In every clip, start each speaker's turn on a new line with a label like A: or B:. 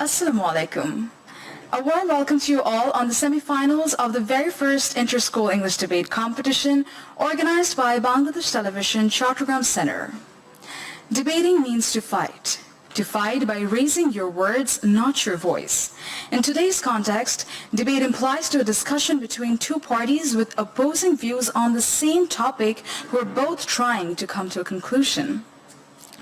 A: Assalamu alaikum. A warm welcome to you all on the semi-finals of the very first inter-school English debate competition organized by Bangladesh Television Chattogram Center. Debating means to fight. To fight by raising your words, not your voice. In today's context, debate implies to a discussion between two parties with opposing views on the same topic who are both trying to come to a conclusion.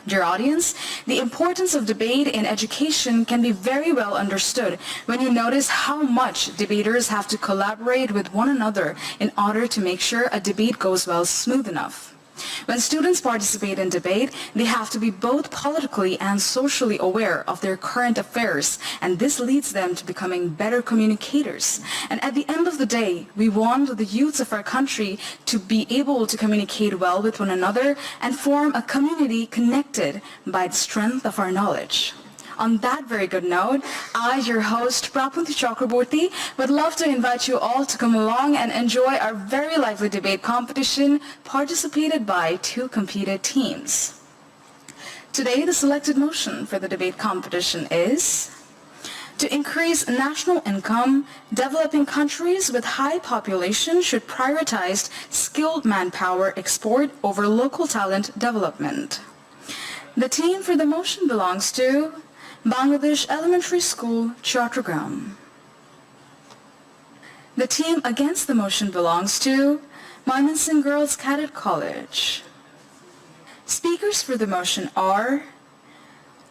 A: Dear audience, the importance of debate in education can be very well understood when you notice how much debaters have to collaborate with one another in order to make sure a debate goes well smooth enough. When students participate in debate, they have to be both politically and socially aware of their current affairs, and this leads them to becoming better communicators. And at the end of the day, we want the youths of our country to be able to communicate well with one another and form a community connected by the strength of our knowledge. On that very good note, I, your host, Prapanti Chakraborty, would love to invite you all to come along and enjoy our very lively debate competition participated by two competed teams. Today, the selected motion for the debate competition is to increase national income, developing countries with high population should prioritize skilled manpower export over local talent development. The team for the motion belongs to Bangladesh Elementary School, Chattogram. The team against the motion belongs to Mymensingh Girls Cadet College. Speakers for the motion are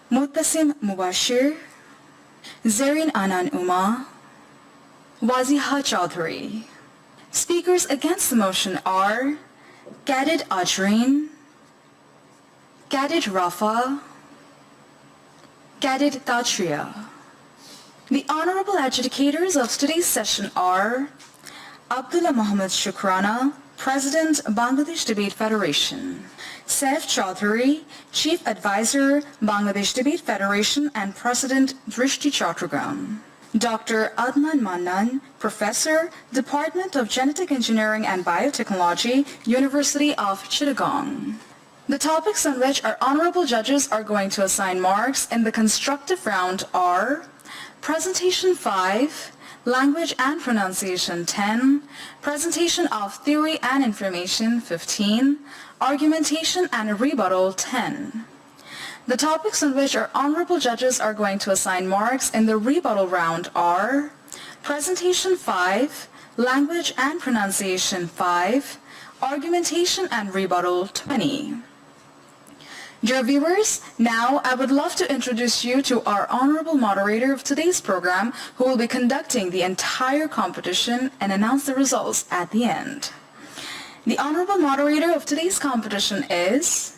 A: Mutasim Mubashir, Zarin Anan Uma, Waziha Chaudhary. Speakers against the motion are Cadet Ajreen, Cadet Rafa, Cadet Tachria. The honorable adjudicators of today's session are Abdullah Muhammad Shukrana, President, Bangladesh Debate Federation; Saif Chaudhary, Chief Advisor, Bangladesh Debate Federation and President, Drishti Chattogram; Dr. Adnan Mannan, Professor, Department of Genetic Engineering and Biotechnology, University of Chittagong. The topics on which our honorable judges are going to assign marks in the constructive round are Presentation 5, Language and Pronunciation 10, Presentation of Theory and Information 15, Argumentation and Rebuttal 10. The topics on which our honorable judges are going to assign marks in the rebuttal round are Presentation 5, Language and Pronunciation 5, Argumentation and Rebuttal 20. Dear viewers, now I would love to introduce you to our honorable moderator of today's program who will be conducting the entire competition and announce the results at the end. The honorable moderator of today's competition is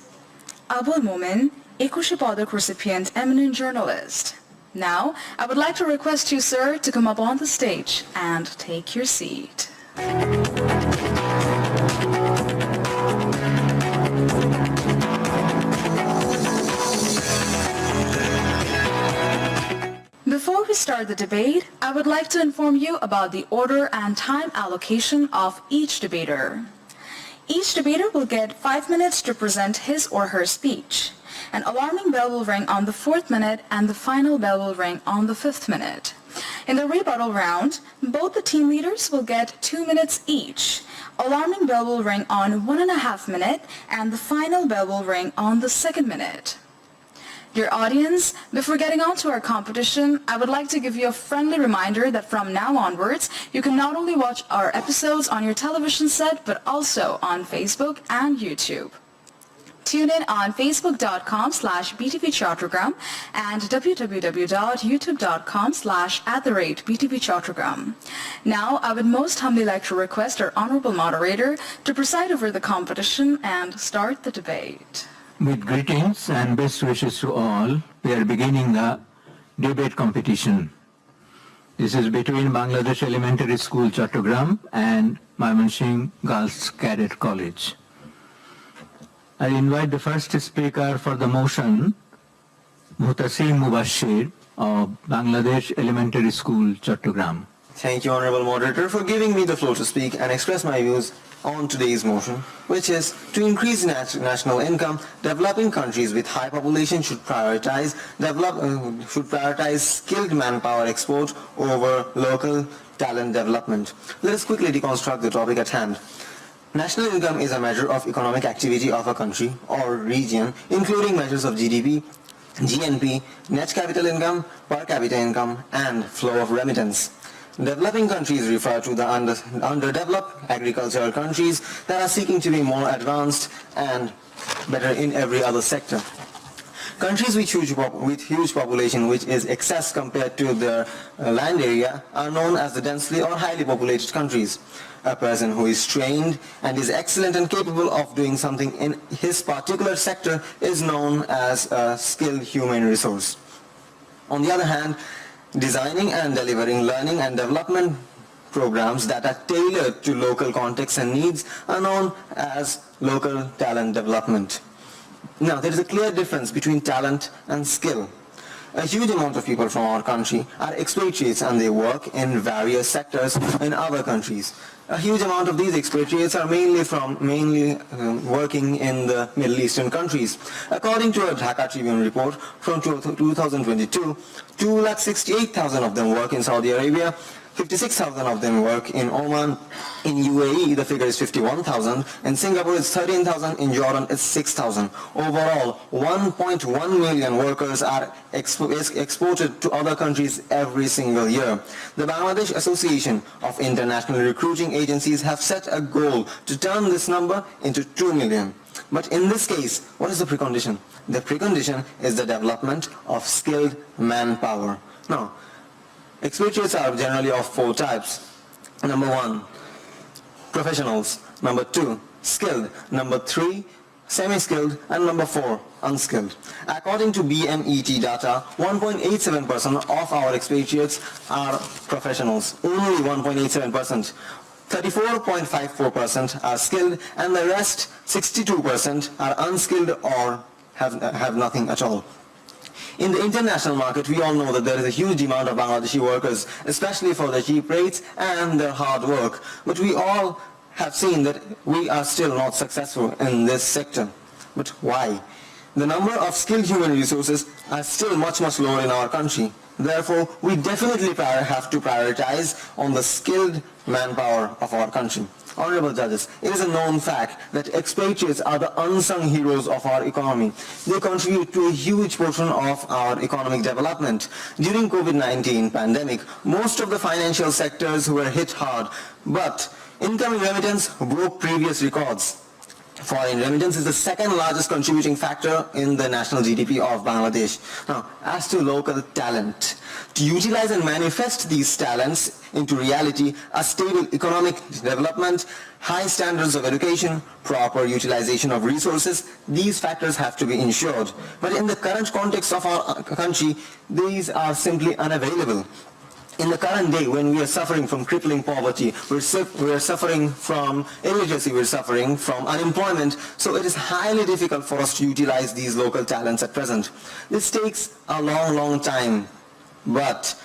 A: Abul Mumin, Ekushe Padak recipient, eminent journalist. Now, I would like to request you, sir, to come up on the stage and take your seat. Before we start the debate, I would like to inform you about the order and time allocation of each debater. Each debater will get 5 minutes to present his or her speech. An alarming bell will ring on the 4th minute and the final bell will ring on the 5th minute. In the rebuttal round, both the team leaders will get 2 minutes each. Alarming bell will ring on 1.5 minutes and the final bell will ring on the 2nd minute. Dear audience, before getting on to our competition, I would like to give you a friendly reminder that from now onwards, you can not only watch our episodes on your television set, but also on Facebook and YouTube. Tune in on facebook.com/btvchattogram and www.youtube.com/@btvchattogram. Now, I would most humbly like to request our honorable moderator to preside over the competition and start the debate.
B: With greetings and best wishes to all, we are beginning the debate competition. This is between Bangladesh Elementary School, Chattogram and Mymensingh Girls Cadet College. I invite the first speaker for the motion, Mutasim Mubashir of Bangladesh Elementary School, Chattogram.
C: Thank you, Honorable Moderator, for giving me the floor to speak and express my views on today's motion, which is to increase national income. Developing countries with high population should prioritize skilled manpower export over local talent development. Let us quickly deconstruct the topic at hand. National income is a measure of economic activity of a country or region, including measures of GDP, GNP, net capital income, per capita income, and flow of remittance. Developing countries refer to the underdeveloped agricultural countries that are seeking to be more advanced and better in every other sector. Countries with huge population, which is excess compared to their land area, are known as the densely or highly populated countries. A person who is trained and is excellent and capable of doing something in his particular sector is known as a skilled human resource. On the other hand, designing and delivering learning and development programs that are tailored to local contexts and needs are known as local talent development. Now, there is a clear difference between talent and skill. A huge amount of people from our country are expatriates and they work in various sectors in other countries. A huge amount of these expatriates are mainly working in the Middle Eastern countries. According to a Dhaka Tribune report from 2022, 268,000 of them work in Saudi Arabia, 56,000 of them work in Oman. In UAE, the figure is 51,000. In Singapore, it's 13,000. In Jordan, it's 6,000. Overall, 1.1 million workers are exported to other countries every single year. The Bangladesh Association of International Recruiting Agencies have set a goal to turn this number into 2 million. But in this case, what is the precondition? The precondition is the development of skilled manpower. Now, expatriates are generally of 4 types. Number 1, professionals. Number 2, skilled. Number 3, semi-skilled. And number 4, unskilled. According to BMET data, 1.87% of our expatriates are professionals. Only 1.87%. 34.54% are skilled, and the rest, 62%, are unskilled or have nothing at all. In the international market, we all know that there is a huge demand of Bangladeshi workers, especially for their cheap rates and their hard work. But we all have seen that we are still not successful in this sector. But why? The number of skilled human resources are still much lower in our country. Therefore, we definitely have to prioritize on the skilled manpower of our country. Honorable judges, it is a known fact that expatriates are the unsung heroes of our economy. They contribute to a huge portion of our economic development. During COVID-19 pandemic, most of the financial sectors were hit hard, but incoming remittance broke previous records. Foreign remittance is the second largest contributing factor in the national GDP of Bangladesh. Now, as to local talent, to utilize and manifest these talents into reality, a stable economic development, high standards of education, proper utilization of resources, these factors have to be ensured. But in the current context of our country, these are simply unavailable. In the current day, when we are suffering from crippling poverty, we are suffering from illiteracy, we are suffering from unemployment, so it is highly difficult for us to utilize these local talents at present. This takes a long time, but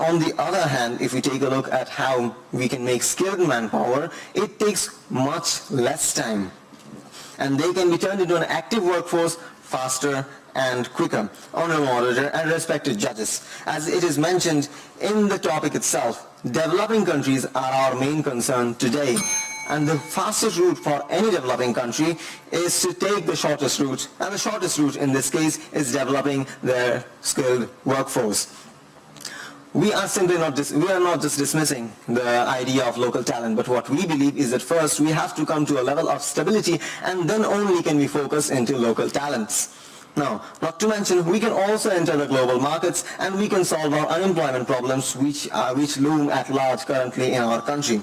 C: on the other hand, if we take a look at how we can make skilled manpower, it takes much less time, and they can be turned into an active workforce faster and quicker. Honorable Moderator and respected judges, as it is mentioned in the topic itself, developing countries are our main concern today. And the fastest route for any developing country is to take the shortest route. And the shortest route in this case is developing their skilled workforce. We are not just dismissing the idea of local talent, but what we believe is that first we have to come to a level of stability, and then only can we focus into local talents. Now, not to mention, we can also enter the global markets and we can solve our unemployment problems which loom at large currently in our country.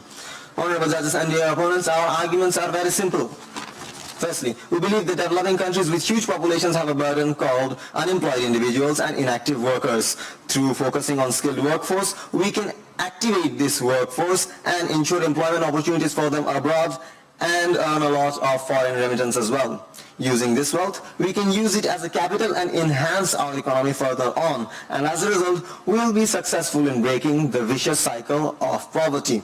C: Honorable judges and dear opponents, our arguments are very simple. Firstly, we believe that developing countries with huge populations have a burden called unemployed individuals and inactive workers. Through focusing on skilled workforce, we can activate this workforce and ensure employment opportunities for them abroad and earn a lot of foreign remittance as well. Using this wealth, we can use it as a capital and enhance our economy further on. And as a result, we will be successful in breaking the vicious cycle of poverty.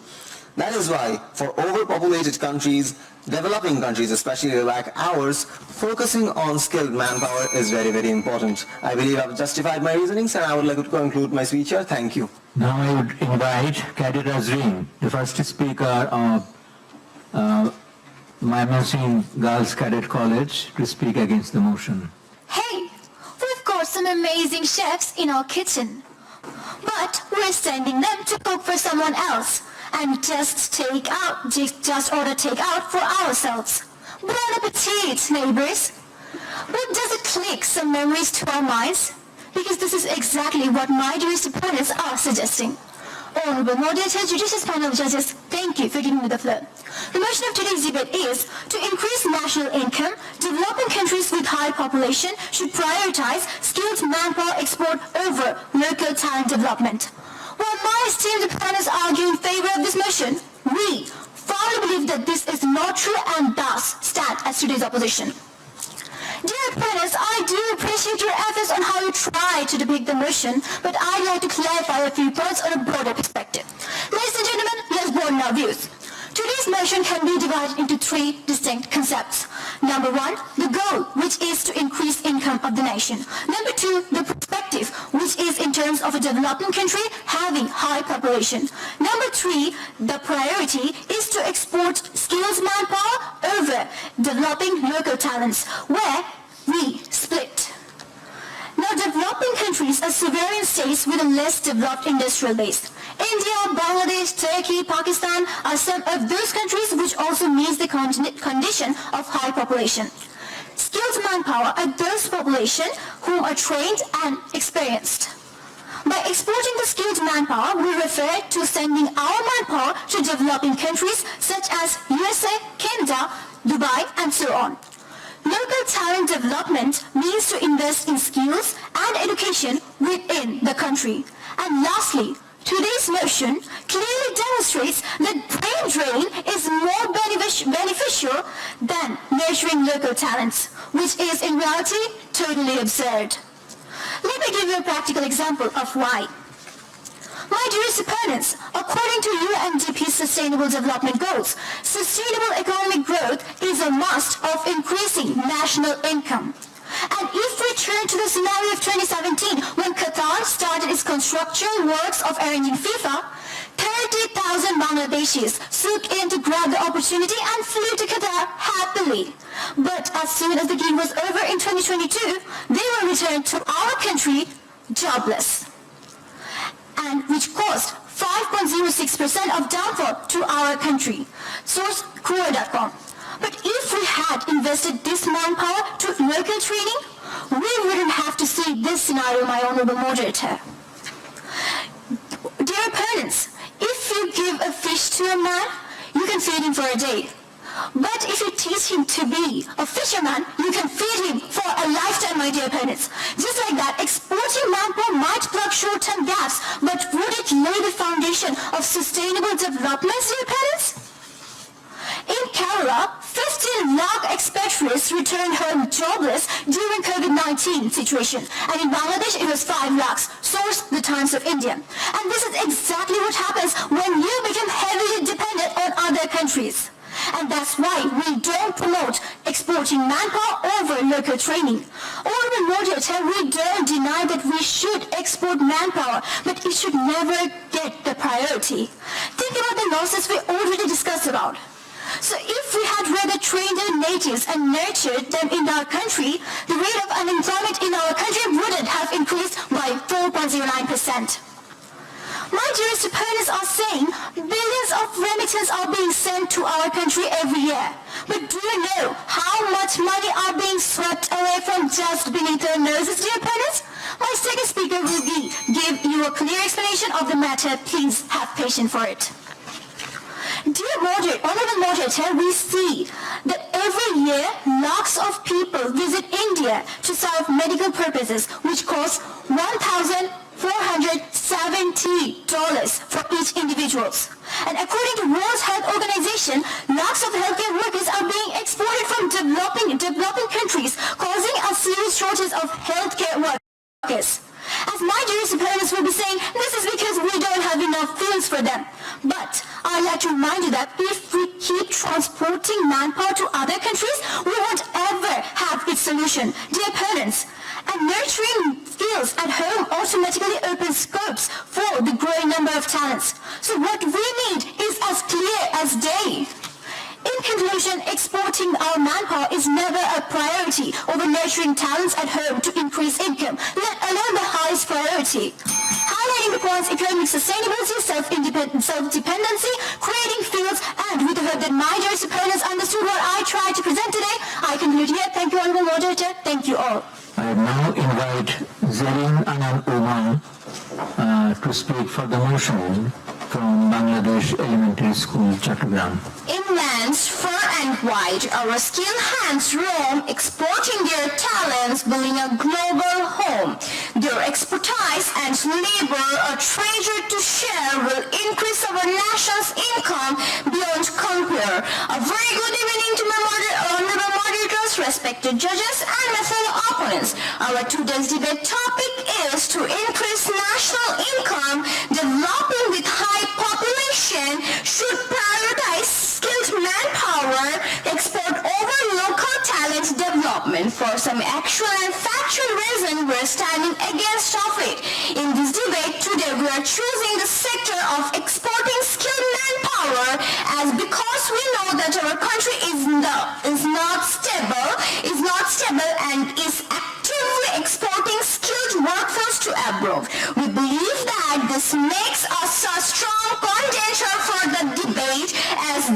C: That is why, for overpopulated countries, developing countries, especially like ours, focusing on skilled manpower is very, very important. I believe I've justified my reasonings and I would like to conclude my speech here. Thank you.
B: Now I would invite Cadet Azreen, the first speaker of Mymensingh Girls Cadet College, to speak against the motion.
D: Hey, we've got some amazing chefs in our kitchen, but we're sending them to cook for someone else and just order takeout for ourselves. Bon appetit, neighbors. But does it click some memories to our minds? Because this is exactly what my dearest opponents are suggesting. Honorable Moderator, Judicious Panel of Judges, thank you for giving me the floor. The motion of today's debate is to increase national income. Developing countries with high population should prioritize skilled manpower export over local talent development. While my esteemed opponents argue in favor of this motion, we firmly believe that this is not true and thus stand as today's opposition. Dear opponents, I do appreciate your efforts on how you try to depict the motion, but I'd like to clarify a few points on a broader perspective. Ladies and gentlemen, let's broaden our views. Today's motion can be divided into three distinct concepts. Number one, the goal, which is to increase income of the nation. Number two, the perspective, which is in terms of a developing country having high population. Number three, the priority is to export skills manpower over developing local talents, where we split. Now, developing countries are sovereign states with a less developed industrial base. India, Bangladesh, Turkey, Pakistan are some of those countries which also meet the condition of high population. Skilled manpower are those population who are trained and experienced. By exporting the skilled manpower, we refer to sending our manpower to developing countries such as USA, Canada, Dubai, and so on. Local talent development means to invest in skills and education within the country. And lastly, today's motion clearly demonstrates that brain drain is more beneficial than nurturing local talents, which is in reality totally absurd. Let me give you a practical example of why. My dearest opponents, according to UNDP's Sustainable Development Goals, sustainable economic growth is a must of increasing national income. And if we turn to the scenario of 2017, when Qatar started its construction works of arranging FIFA, 30,000 Bangladeshis took in to grab the opportunity and flew to Qatar happily. But as soon as the game was over in 2022, they were returned to our country jobless, and which caused 5.06% of downfall to our country. Source Quora.com. But if we had invested this manpower to local training, we wouldn't have to see this scenario, my honorable moderator. Dear opponents, if you give a fish to a man, you can feed him for a day. But if you teach him to be a fisherman, you can feed him for a lifetime, my dear opponents. Just like that, exporting manpower might plug short-term gaps, but would it lay the foundation of sustainable development, dear opponents? In Kerala, 15 lakh expatriates returned home jobless during COVID-19 situation. And in Bangladesh, it was 5 lakhs. Source, The Times of India. And this is exactly what happens when you become heavily dependent on other countries. And that's why we don't promote exporting manpower over local training. Honorable moderator, we don't deny that we should export manpower, but it should never get the priority. Think about the losses we already discussed about. So if we had rather trained our natives and nurtured them in our country, the rate of unemployment in our country wouldn't have increased by 4.09%. My dearest opponents are saying billions of remittances are being sent to our country every year. But do you know how much money are being swept away from just beneath their noses, dear opponents? My second speaker will give you a clear explanation of the matter. Please have patience for it. Dear honorable moderator, we see that every year lakhs of people visit India to serve medical purposes, which costs $1,470 for each individual. And according to World Health Organization, lakhs of healthcare workers are being exported from developing countries, causing a serious shortage of healthcare workers. As my dearest opponents will be saying, this is because we don't have enough fields for them. But I'd like to remind you that if we keep transporting manpower to other countries, we won't ever have its solution. Dear parents, and nurturing skills at home automatically opens scopes for the growing number of talents. So what we need is as clear as day. In conclusion, exporting our manpower is never a priority over nurturing talents at home to increase income, let alone the highest priority. Highlighting the points economic sustainability, self-dependency, creating fields, and with the hope that my dear opponents understood what I tried to present today, I conclude here. Thank you, Honorable Moderator. Thank you all.
B: I now invite Zarin Anan Umar to speak for the motion from Bangladesh Elementary School, Chattogram.
D: Inlands, far and wide, our skilled hands roam, exporting their talents, building a global home. Their expertise and labor, a treasure to share, will increase our nation's income beyond compare. A very good evening to my honorable moderators, respected judges, and my fellow opponents. Our today's debate topic is to increase national income. Developing with high population should prioritize skilled manpower, export over local talent development. For some actual and factual reason, we're standing against of it. In this debate today, we are choosing the sector of exporting skilled manpower as because we know that our country is not stable and is actively exporting skilled workforce to abroad. We believe that this makes us a strong contender for the debate as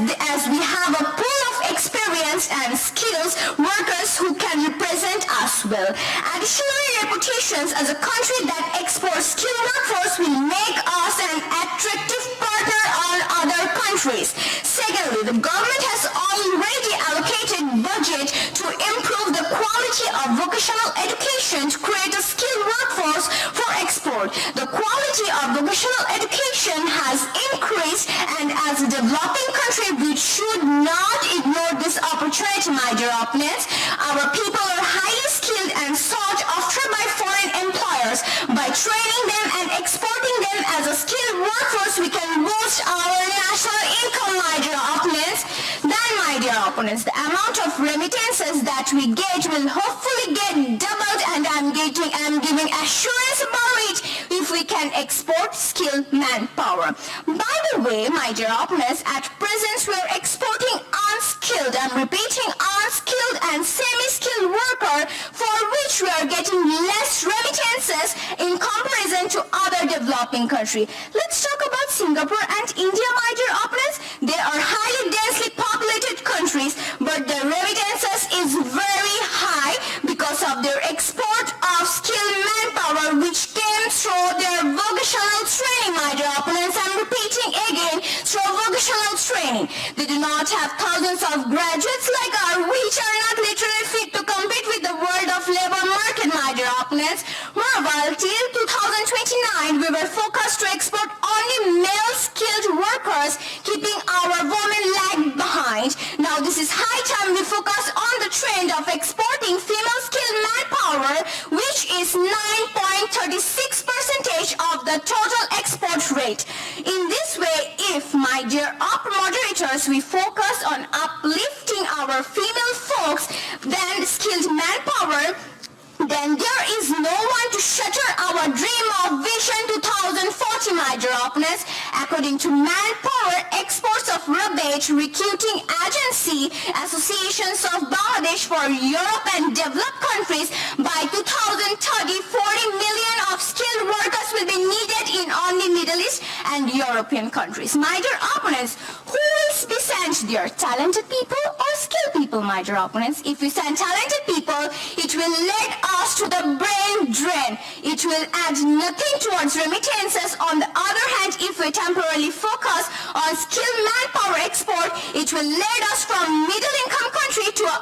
D: we have a pool of experienced and skilled workers who can represent us well. Additionally, reputations as a country that exports skilled workforce will make us an attractive partner on other countries. Secondly, the government has already allocated budget to improve the quality of vocational education to create a skilled workforce for export. The quality of vocational education has increased, and as a developing country, we should not ignore this opportunity, my dear opponents. Our people are highly skilled and sought after by foreign employers. By training them and exporting them as a skilled workforce, we can boost our national income, my dear opponents. Then, my dear opponents, the amount of remittances that we get will hopefully get doubled, and I'm giving assurance about it if we can export skilled manpower. By the way, my dear opponents, at present we're exporting unskilled, I'm repeating, unskilled and semi-skilled worker, for which we are getting less remittances in comparison to other developing countries. Let's talk about Singapore and India, my dear opponents. They are highly densely populated countries, but their remittances is very high because of their export of skilled manpower, which came through their vocational training, my dear opponents. I'm repeating again, through vocational training. They do not have thousands of graduates like ours, which are not literally fit to compete with the world of labor market, my dear opponents. Moreover, till 2029, we were focused to export only male skilled workers, keeping our women lag behind. Now this is high time we focus on the trend of exporting female skilled manpower, which is 9.36% of the total export rate. In this way, if, my dear moderators, we focus on uplifting our female folks, then skilled manpower, then there is no one to shatter our dream of Vision 2040, my dear opponents. According to Manpower Exports of Rebate Recruiting Agency, Associations of Bangladesh for Europe and developed countries, by 2030, 40 million of skilled workers will be needed in only Middle East and European countries. My dear opponents, who will be sent there? Talented people or skilled people, my dear opponents? If we send talented people, it will lead us to the brain drain. It will add nothing towards remittances. On the other hand, if we temporarily focus on skilled manpower export, it will lead us from middle income country to an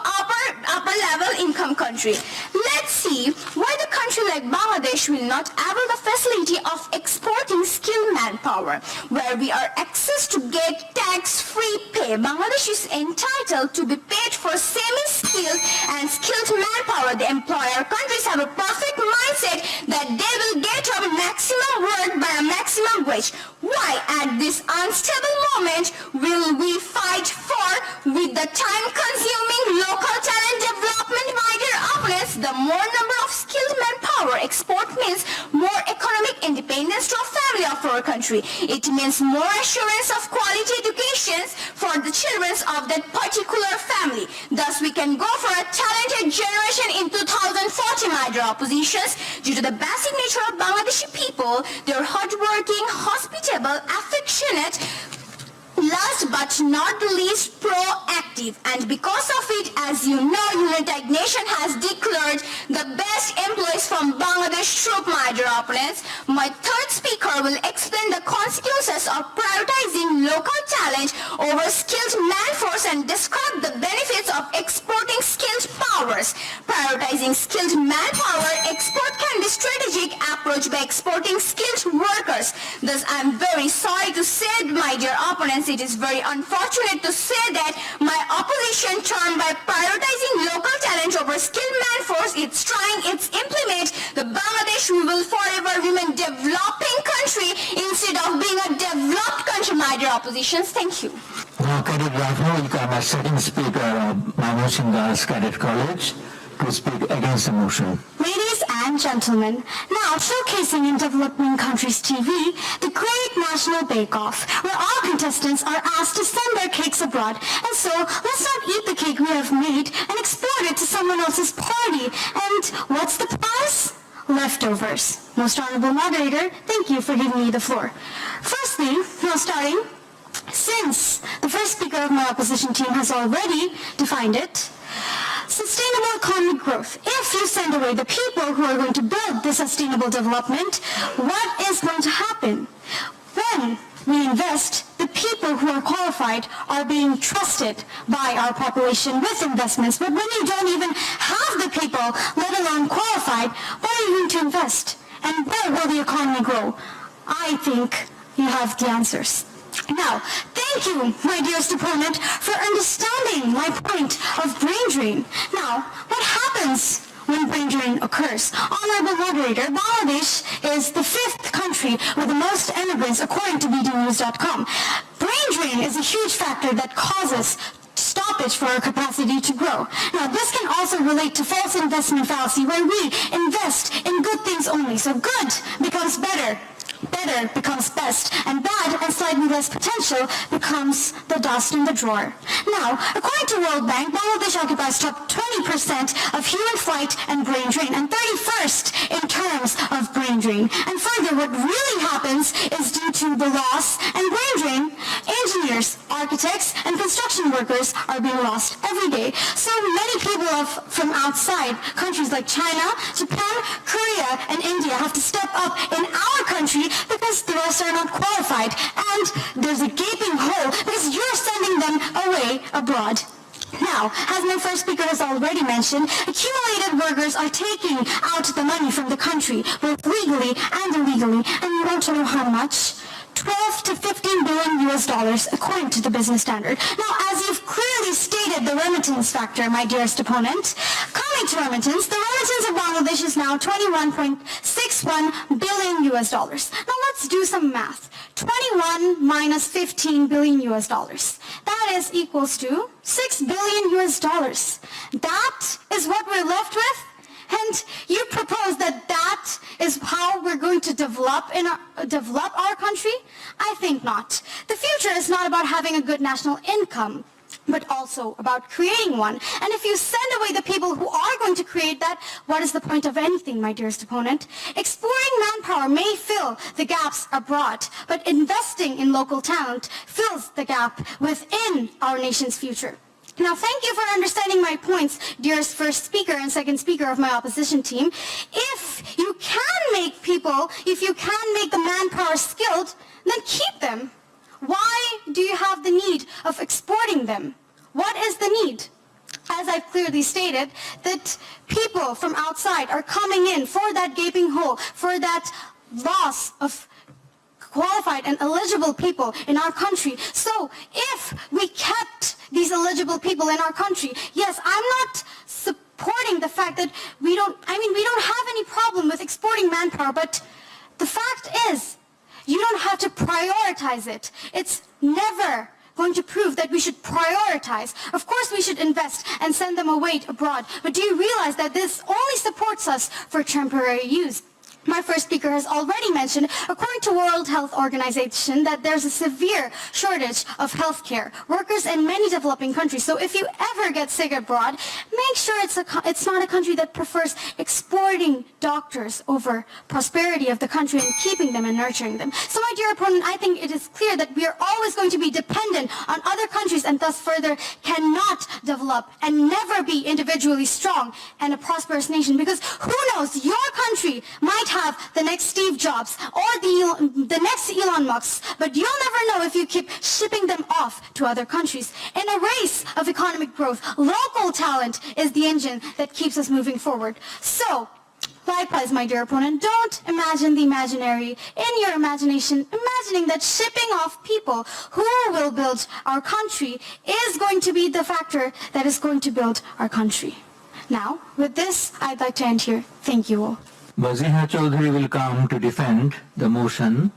D: upper level income country. Let's see why the country like Bangladesh will not avail the facility of exporting skilled manpower, where we are access to get tax-free pay. Bangladesh is entitled to be paid for semi-skilled and skilled manpower. The employer countries have a perfect mindset that they will get a maximum work by a maximum wage. Why at this unstable moment will we fight for with the time-consuming local talent development? My dear opponents, the more number of skilled manpower export means more economic independence to a family of our country. It means more assurance of quality education for the children of that particular family. Thus, we can go for a talented generation in 2040, my dear oppositions. Due to the basic nature of Bangladeshi people, they are hardworking, hospitable, affectionate, last but not least proactive, and because of it, as you know, United Nation has declared the best employees from Bangladesh troop, my dear opponents. My third speaker will explain the consequences of prioritizing local talent over skilled manforce and describe the benefits of exporting skilled powers. Prioritizing skilled manpower export can be strategic approach by exporting skilled workers. Thus, I am very sorry to say, my dear opponents, it is very unfortunate to say that my opposition term by prioritizing local talent over skilled manforce, it's trying, it's implement the Bangladesh we will forever remain developing country instead of being a developed country, my dear oppositions. Thank you.
B: Now, Cadet Rafa will come as second speaker of Mymensingh Girls Cadet College to speak against the motion.
E: Ladies and gentlemen, now showcasing in developing countries TV, the Great National Bake Off, where all contestants are asked to send their cakes abroad. And so, let's not eat the cake we have made and export it to someone else's party. And what's the prize? Leftovers. Most honorable moderator, thank you for giving me the floor. Firstly, now starting, since the first speaker of my opposition team has already defined it, sustainable economic growth. If you send away the people who are going to build the sustainable development, what is going to happen? When we invest, the people who are qualified are being trusted by our population with investments. But when you don't even have the people, let alone qualified, what are you going to invest? And where will the economy grow? I think you have the answers. Now, thank you, my dearest opponent, for understanding my point of brain drain. Now, what happens when brain drain occurs? Honorable moderator, Bangladesh is the 5th country with the most immigrants, according to bdnews.com. Brain drain is a huge factor that causes stoppage for our capacity to grow. Now, this can also relate to false investment fallacy, where we invest in good things only. So good becomes better. Better becomes best, and bad and slightly less potential becomes the dust in the drawer. Now, according to World Bank, Bangladesh occupies top 20% of human flight and brain drain, and 31st in terms of brain drain. And further, what really happens is due to the loss and brain drain, engineers, architects, and construction workers are being lost every day. So many people from outside countries like China, Japan, Korea, and India have to step up in our country because the rest are not qualified, and there's a gaping hole because you're sending them away abroad. Now, as my first speaker has already mentioned, accumulated workers are taking out the money from the country, both legally and illegally, and you want to know how much? 12 to 15 billion US dollars, according to the Business Standard. Now, as you've clearly stated the remittance factor, my dearest opponent, coming to remittance, the remittance of Bangladesh is now 21.61 billion US dollars. Now, let's do some math. 21 minus 15 billion US dollars. That is equals to 6 billion US dollars. That is what we're left with? And you propose that that is how we're going to develop our country? I think not. The future is not about having a good national income, but also about creating one. And if you send away the people who are going to create that, what is the point of anything, my dearest opponent? Exporting manpower may fill the gaps abroad, but investing in local talent fills the gap within our nation's future. Now, thank you for understanding my points, dearest first speaker and second speaker of my opposition team. If you can make the manpower skilled, then keep them. Why do you have the need of exporting them? What is the need? As I've clearly stated, that people from outside are coming in for that gaping hole, for that loss of qualified and eligible people in our country. So if we kept these eligible people in our country, yes, I'm not supporting the fact that we don't have any problem with exporting manpower, but the fact is, you don't have to prioritize it. It's never going to prove that we should prioritize. Of course we should invest and send them away abroad, but do you realize that this only supports us for temporary use? My first speaker has already mentioned, according to World Health Organization, that there's a severe shortage of healthcare workers in many developing countries. So if you ever get sick abroad, make sure it's not a country that prefers exporting doctors over prosperity of the country and keeping them and nurturing them. So my dear opponent, I think it is clear that we are always going to be dependent on other countries and thus further cannot develop and never be individually strong and a prosperous nation, because who knows, your country might have the next Steve Jobs or the next Elon Musk, but you'll never know if you keep shipping them off to other countries. In a race of economic growth, local talent is the engine that keeps us moving forward. So, likewise, my dear opponent, don't imagine the imaginary in your imagination, imagining that shipping off people who will build our country is going to be the factor that is going to build our country. Now, with this, I'd like to end here. Thank you all.
B: Waziha Chaudhary will come to defend the motion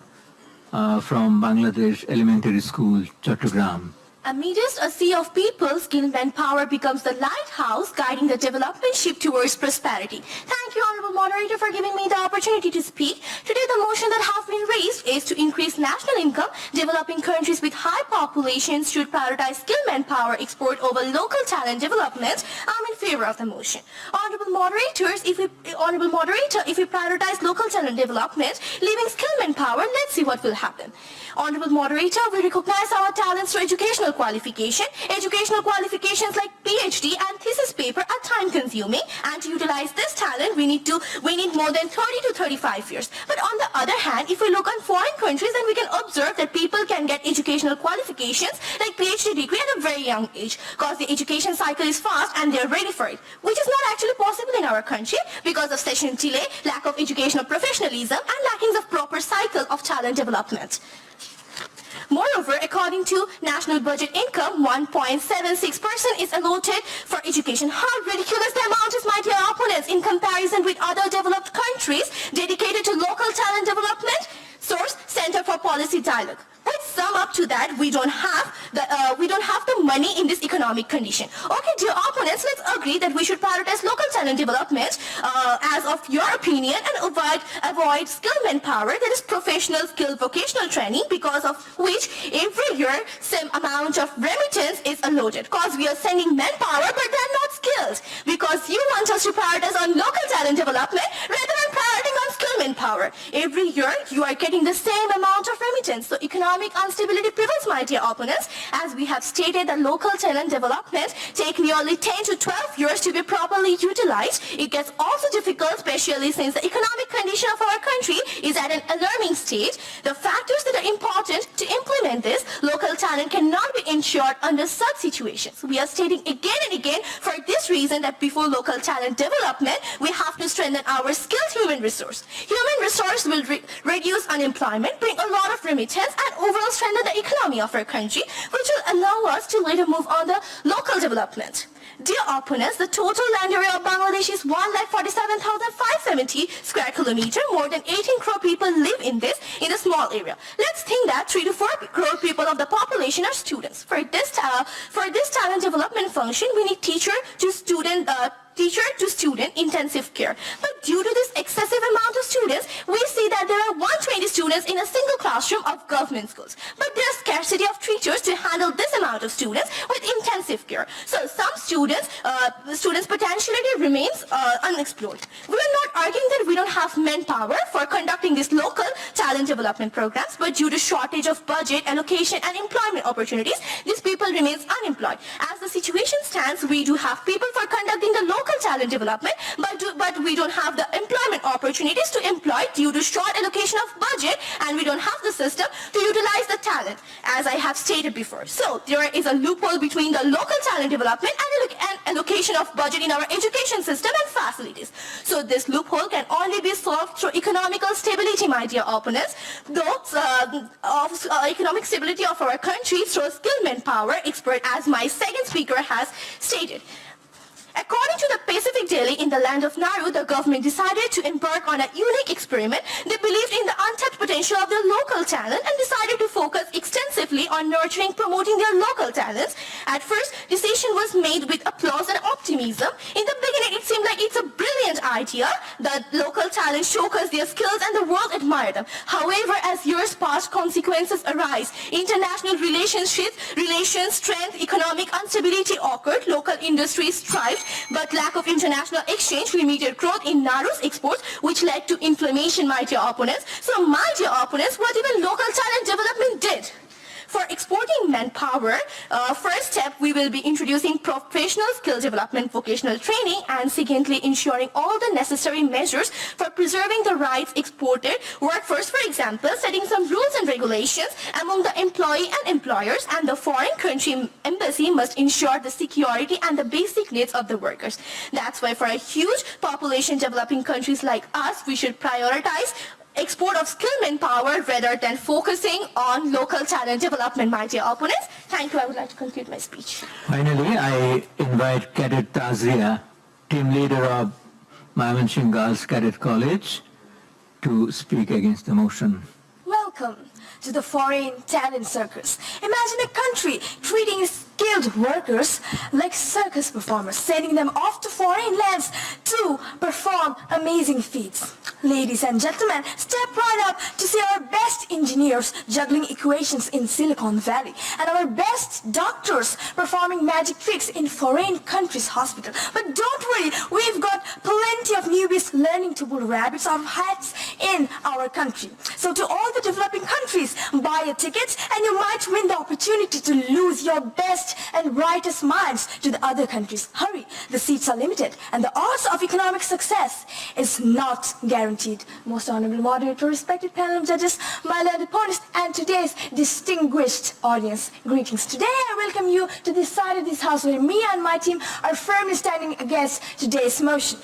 B: from Bangladesh Elementary School, Chattogram.
F: Amidst a sea of people, skilled manpower becomes the lighthouse guiding the development ship towards prosperity. Thank you, Honorable Moderator, for giving me the opportunity to speak. Today, the motion that has been raised is to increase national income. Developing countries with high populations should prioritize skilled manpower export over local talent development. I'm in favor of the motion. Honorable Moderator, if we prioritize local talent development, leaving skilled manpower, let's see what will happen. Honorable Moderator, we recognize our talents through educational qualification. Educational qualifications like PhD and thesis paper are time consuming, and to utilize this talent we need more than 30 to 35 years. But on the other hand, if we look on foreign countries, then we can observe that people can get educational qualifications like PhD degree at a very young age, because the education cycle is fast and they're ready for it, which is not actually possible in our country because of session delay, lack of educational professionalism, and lackings of proper cycle of talent development. Moreover, according to national budget income, 1.76% is allotted for education. How ridiculous the amount is, my dear opponents, in comparison with other developed countries dedicated to local talent development. Source, Center for Policy Dialogue. Let's sum up to that. We don't have the money in this economic condition. Okay, dear opponents, let's agree that we should prioritize local talent development as of your opinion, and avoid skilled manpower, that is professional skilled vocational training, because of which every year some amount of remittance is allotted, because we are sending manpower but they're not skilled, because you want us to prioritize on local talent development rather than prioritizing on skilled manpower. Every year you are getting the same amount of remittance. So economic instability prevails, my dear opponents. As we have stated, that local talent development take nearly 10 to 12 years to be properly utilized. It gets also difficult, especially since the economic condition of our country is at an alarming state. The factors that are important to implement this local talent cannot be ensured under such situations. We are stating again and again, for this reason, that before local talent development, we have to strengthen our skilled human resource. Human resource will reduce unemployment, bring a lot of remittance, and overall strengthen the economy of our country, which will allow us to later move on the local development. Dear opponents, the total land area of Bangladesh is 1,47,570 square kilometer. More than 18 crore people live in a small area. Let's think that 3 to 4 crore people of the population are students. For this talent development function, we need teacher to student intensive care. But due to this excessive amount of students, we see that there are 120 students in a single classroom of government schools. But there is scarcity of teachers to handle this amount of students with intensive care. So some students potentiality remains unexplored. We are not arguing that we don't have manpower for conducting these local talent development programs, but due to shortage of budget, allocation, and employment opportunities, these people remains unemployed. As the situation stands, we do have people for conducting the local local talent development, but we don't have the employment opportunities to employ due to short allocation of budget, and we don't have the system to utilize the talent, as I have stated before. So there is a loophole between the local talent development and allocation of budget in our education system and facilities. So this loophole can only be solved through economical stability, my dear opponents. Economic stability of our country through skilled manpower expert, as my second speaker has stated. According to the Pacific Daily, in the land of Nauru, the government decided to embark on a unique experiment. They believed in the untapped potential of their local talent and decided to focus extensively on nurturing, promoting their local talents. At first, decision was made with applause and optimism. In the beginning, it seemed like it's a brilliant idea. The local talent showcase their skills and the world admired them. However, as years passed, consequences arise. International relations, strength, economic instability occurred. Local industries thrived, but lack of international exchange limited growth in Nauru's exports, which led to inflammation, my dear opponents. So, my dear opponents, what even local talent development did? For exporting manpower, first step, we will be introducing professional skill development, vocational training, and secondly, ensuring all the necessary measures for preserving the rights exported workforce. For example, setting some rules and regulations among the employee and employers, and the foreign country embassy must ensure the security and the basic needs of the workers. That's why for a huge population developing countries like us, we should prioritize export of skilled manpower rather than focusing on local talent development, my dear opponents. Thank you. I would like to conclude my speech.
B: Finally, I invite Cadet Tazria, team leader of Mymensingh Girls Cadet College, to speak against the motion.
G: Welcome to the foreign talent circus. Imagine a country treating skilled workers like circus performers, sending them off to foreign lands to perform amazing feats. Ladies and gentlemen, step right up to see our best engineers juggling equations in Silicon Valley and our best doctors performing magic tricks in foreign countries' hospital. But don't worry, we've got plenty of newbies learning to pull rabbits out of hats in our country. So to all the developing countries, buy a ticket and you might win the opportunity to lose your best and brightest minds to the other countries. Hurry, the seats are limited and the odds of economic success is not guaranteed. Most honorable moderator, respected panel of judges, my learned opponents, and today's distinguished audience, greetings. Today I welcome you to this side of this house where me and my team are firmly standing against today's motion.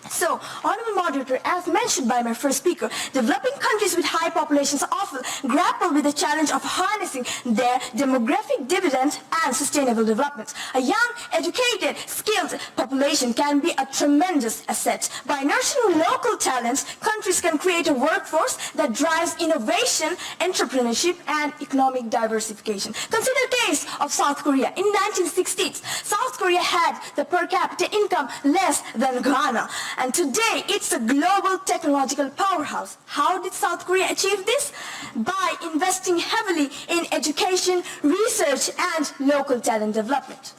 G: So, honorable moderator, as mentioned by my first speaker, developing countries with high populations often grapple with the challenge of harnessing their demographic dividend and sustainable development. A young, educated, skilled population can be a tremendous asset. By nurturing local talents, countries can create a workforce that drives innovation, entrepreneurship, and economic diversification. Consider the case of South Korea. In 1960s, South Korea had the per capita income less than Ghana. And today, it's a global technological powerhouse. How did South Korea achieve this? By investing heavily in education, research, and local talent development.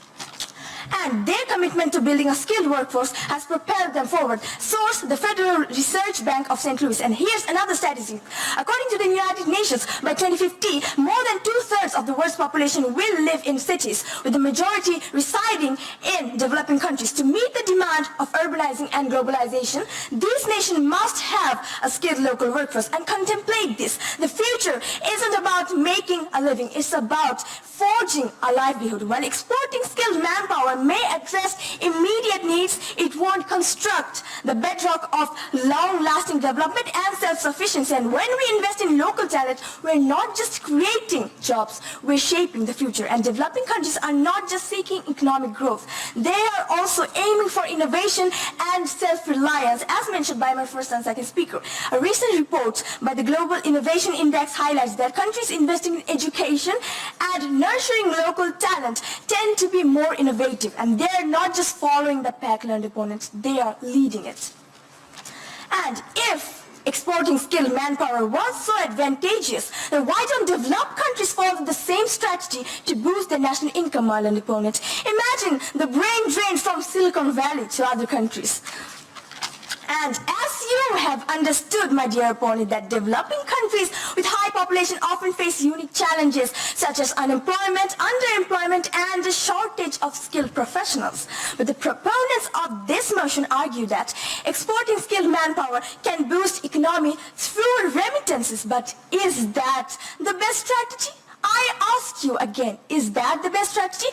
G: And their commitment to building a skilled workforce has propelled them forward. Source, the Federal Research Bank of St. Louis. And here's another statistic. According to the United Nations, by 2050, more than 2/3 of the world's population will live in cities, with the majority residing in developing countries. To meet the demand of urbanizing and globalization, these nations must have a skilled local workforce. And contemplate this. The future isn't about making a living. It's about forging a livelihood. While exporting skilled manpower may address immediate needs, it won't construct the bedrock of long-lasting development and self-sufficiency. And when we invest in local talent, we're not just creating jobs, we're shaping the future. And developing countries are not just seeking economic growth, they are also aiming for innovation and self-reliance, as mentioned by my first and second speaker. A recent report by the Global Innovation Index highlights that countries investing in education and nurturing local talent tend to be more innovative. And they're not just following the pack, learned opponents, they are leading it. And if exporting skilled manpower was so advantageous, then why don't developed countries follow the same strategy to boost their national income, my learned opponents? Imagine the brain drain from Silicon Valley to other countries. And as you have understood, my dear opponent, that developing countries with high population often face unique challenges such as unemployment, underemployment, and a shortage of skilled professionals. But the proponents of this motion argue that exporting skilled manpower can boost economy through remittances. But is that the best strategy? I ask you again, is that the best strategy?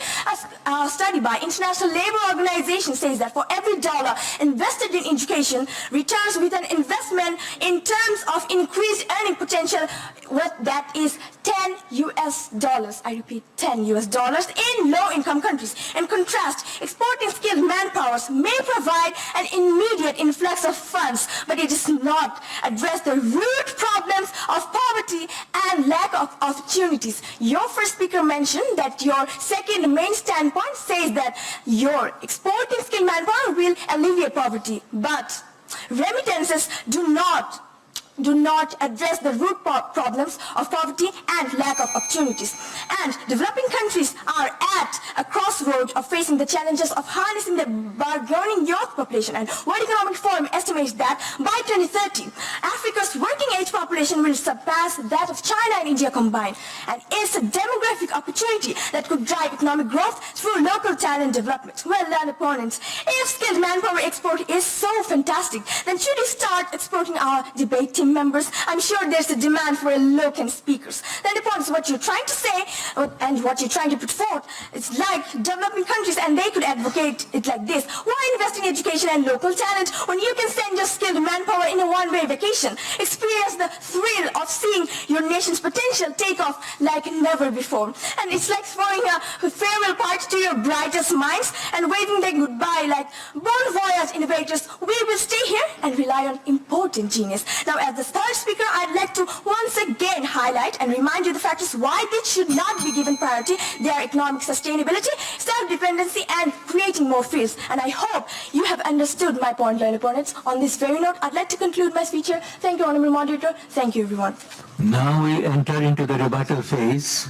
G: A study by International Labour Organization says that for every dollar invested in education returns with an investment in terms of increased earning potential, what that is $10. I repeat, $10 in low-income countries. In contrast, exporting skilled manpower may provide an immediate influx of funds, but it does not address the root problems of poverty and lack of opportunities. Your first speaker mentioned that your second main standpoint says that your exporting skilled manpower will alleviate poverty, but remittances do not address the root problems of poverty and lack of opportunities. And developing countries are at a crossroads of facing the challenges of harnessing the burgeoning youth population. And World Economic Forum estimates that by 2030, Africa's working age population will surpass that of China and India combined. And it's a demographic opportunity that could drive economic growth through local talent development. Well done, opponents. If skilled manpower export is so fantastic, then should we start exporting our debate team members? I'm sure there's a demand for eloquent speakers. Then opponents, what you're trying to say and what you're trying to put forth, it's like developing countries, and they could advocate it like this. Why invest in education and local talent when you can send your skilled manpower in a one-way vacation? Experience the thrill of seeing your nation's potential take off like never before. And it's like throwing a farewell party to your brightest minds and waving them goodbye like bon voyage innovators. We will stay here and rely on important genius. Now, as the third speaker, I'd like to once again highlight and remind you the factors why this should not be given priority. They are economic sustainability, self-dependency, and creating more fields. And I hope you have understood my point, loyal opponents. On this very note, I'd like to conclude my speech here. Thank you, Honorable Moderator. Thank you, everyone.
B: Now we enter into the rebuttal phase.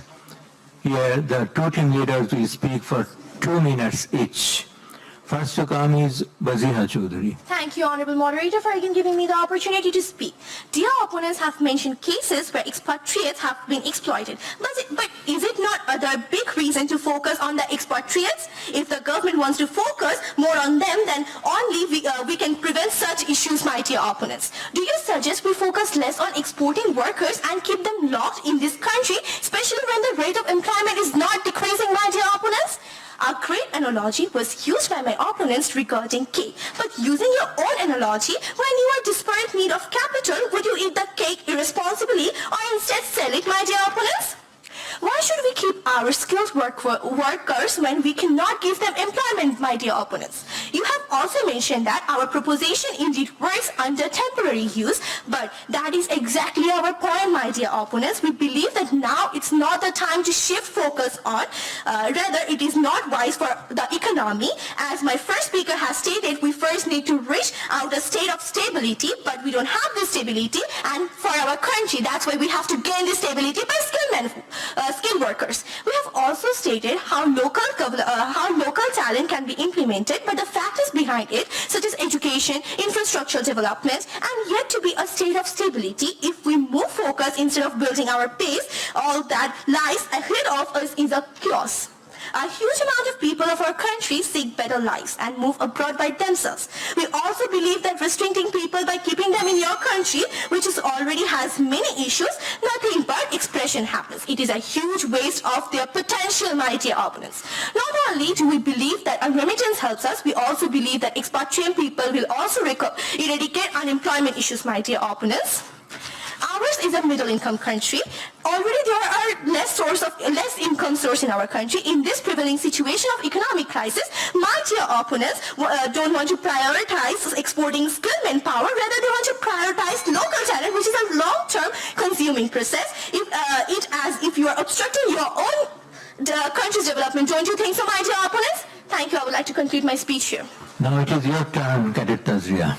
B: Here, the two team leaders will speak for 2 minutes each. First to come is Baziha Chaudhary.
F: Thank you, Honorable Moderator, for again giving me the opportunity to speak. Dear opponents have mentioned cases where expatriates have been exploited. But is it not the big reason to focus on the expatriates? If the government wants to focus more on them, then only we can prevent such issues, my dear opponents. Do you suggest we focus less on exporting workers and keep them locked in this country, especially when the rate of employment is not decreasing, my dear opponents? A great analogy was used by my opponents regarding cake. But using your own analogy, when you are desperate need of capital, would you eat the cake irresponsibly or instead sell it, my dear opponents? Why should we keep our skilled workers when we cannot give them employment, my dear opponents? You have also mentioned that our proposition indeed works under temporary use, but that is exactly our point, my dear opponents. We believe that now it's not the time to shift focus on, rather it is not wise for the economy. As my first speaker has stated, we first need to reach out a state of stability, but we don't have this stability, and for our country, that's why we have to gain this stability by skilled workers. We have also stated how local talent can be implemented, but the factors behind it, such as education, infrastructure development, and yet to be a state of stability. If we move focus instead of building our base, all that lies ahead of us is a chaos. A huge amount of people of our country seek better lives and move abroad by themselves. We also believe that restricting people by keeping them in your country, which already has many issues, nothing but expression happens. It is a huge waste of their potential, my dear opponents. Not only do we believe that a remittance helps us, we also believe that expatriate people will also eradicate unemployment issues, my dear opponents. Ours is a middle-income country. Already there are less income source in our country. In this prevailing situation of economic crisis, my dear opponents don't want to prioritize exporting skilled manpower. Rather, they want to prioritize local talent, which is a long-term consuming process. If you are obstructing your own country's development, don't you think so, my dear opponents? Thank you. I would like to conclude my speech here.
B: Now it is your turn, Cadet Tazria.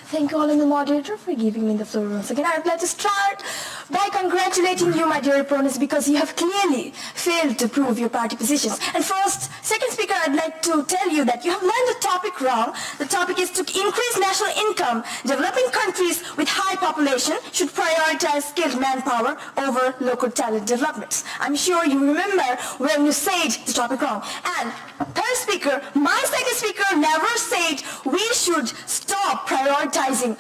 G: Thank you, Honorable Moderator, for giving me the floor once again. I would like to start by congratulating you, my dear opponents, because you have clearly failed to prove your party positions. And second speaker, I'd like to tell you that you have learned the topic wrong. The topic is to increase national income. Developing countries with high population should prioritize skilled manpower over local talent development. I'm sure you remember when you said the topic wrong. And third speaker, my second speaker never said we should stop prioritizing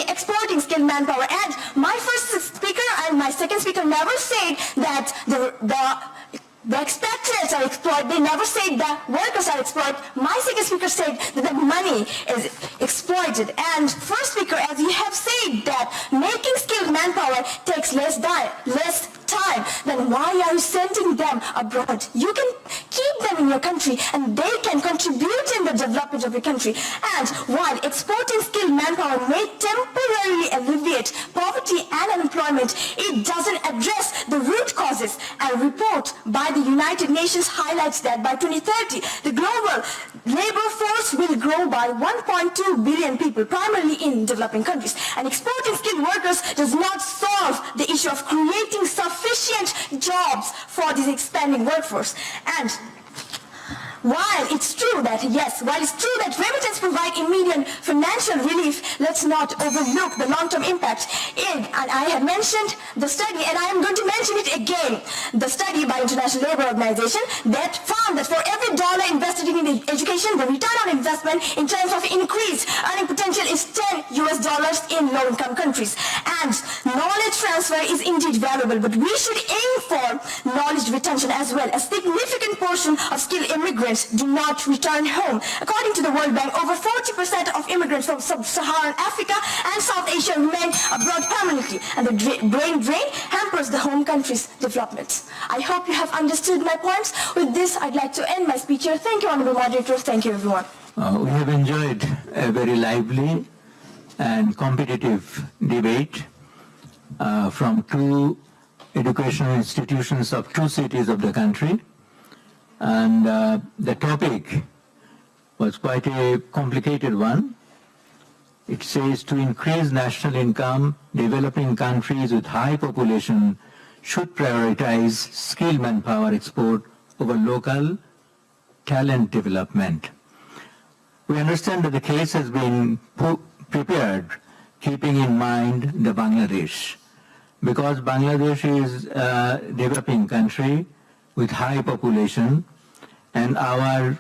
G: exporting skilled manpower. And my first speaker and my second speaker never said that the expatriates are exploited. They never said that workers are exploited. My second speaker said that the money is exploited. And first speaker, as you have said, that making skilled manpower takes less time, then why are you sending them abroad? You can keep them in your country and they can contribute in the development of your country. And while exporting skilled manpower may temporarily alleviate poverty and unemployment, it doesn't address the root causes. A report by the United Nations highlights that by 2030, the global labor force will grow by 1.2 billion people, primarily in developing countries. And exporting skilled workers does not solve the issue of creating sufficient jobs for this expanding workforce. And while it's true that remittance provide immediate financial relief, let's not overlook the long-term impact. And I have mentioned the study, and I am going to mention it again. The study by International Labour Organization that found that for every dollar invested in education, the return on investment in terms of increased earning potential is $10 in low-income countries. And knowledge transfer is indeed valuable, but we should aim for knowledge retention as well. A significant portion of skilled immigrants do not return home. According to the World Bank, over 40% of immigrants from sub-Saharan Africa and South Asia remain abroad permanently, and the brain drain hampers the home country's development. I hope you have understood my points. With this, I'd like to end my speech here. Thank you, Honorable Moderator. Thank you, everyone.
B: We have enjoyed a very lively and competitive debate from two educational institutions of two cities of the country. And the topic was quite a complicated one. It says to increase national income, developing countries with high population should prioritize skilled manpower export over local talent development. We understand that the case has been prepared keeping in mind the Bangladesh, because Bangladesh is a developing country with high population, and our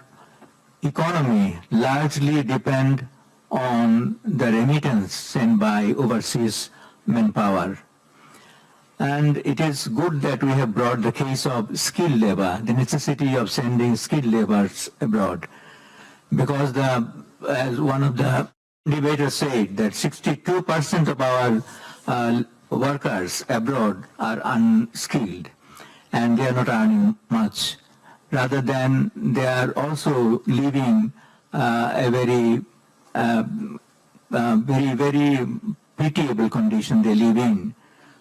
B: economy largely depend on the remittance sent by overseas manpower. And it is good that we have brought the case of skilled labor, the necessity of sending skilled laborers abroad, because as one of the debaters said, that 62% of our workers abroad are unskilled, and they are not earning much. Rather than they are also living a very pitiable condition they live in.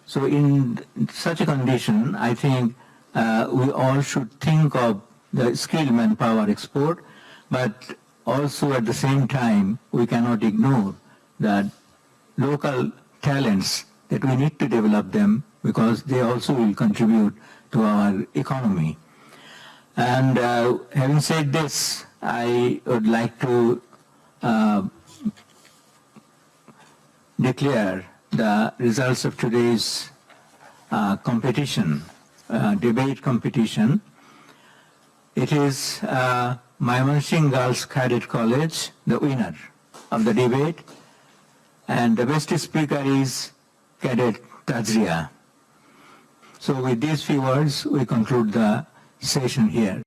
B: So in such a condition, I think we all should think of the skilled manpower export, but also at the same time, we cannot ignore that local talents, that we need to develop them, because they also will contribute to our economy. And having said this, I would like to declare the results of today's competition, debate competition. It is Mymensingh Girls Cadet College, the winner of the debate, and the best speaker is Cadet Tazria. So with these few words, we conclude the session here.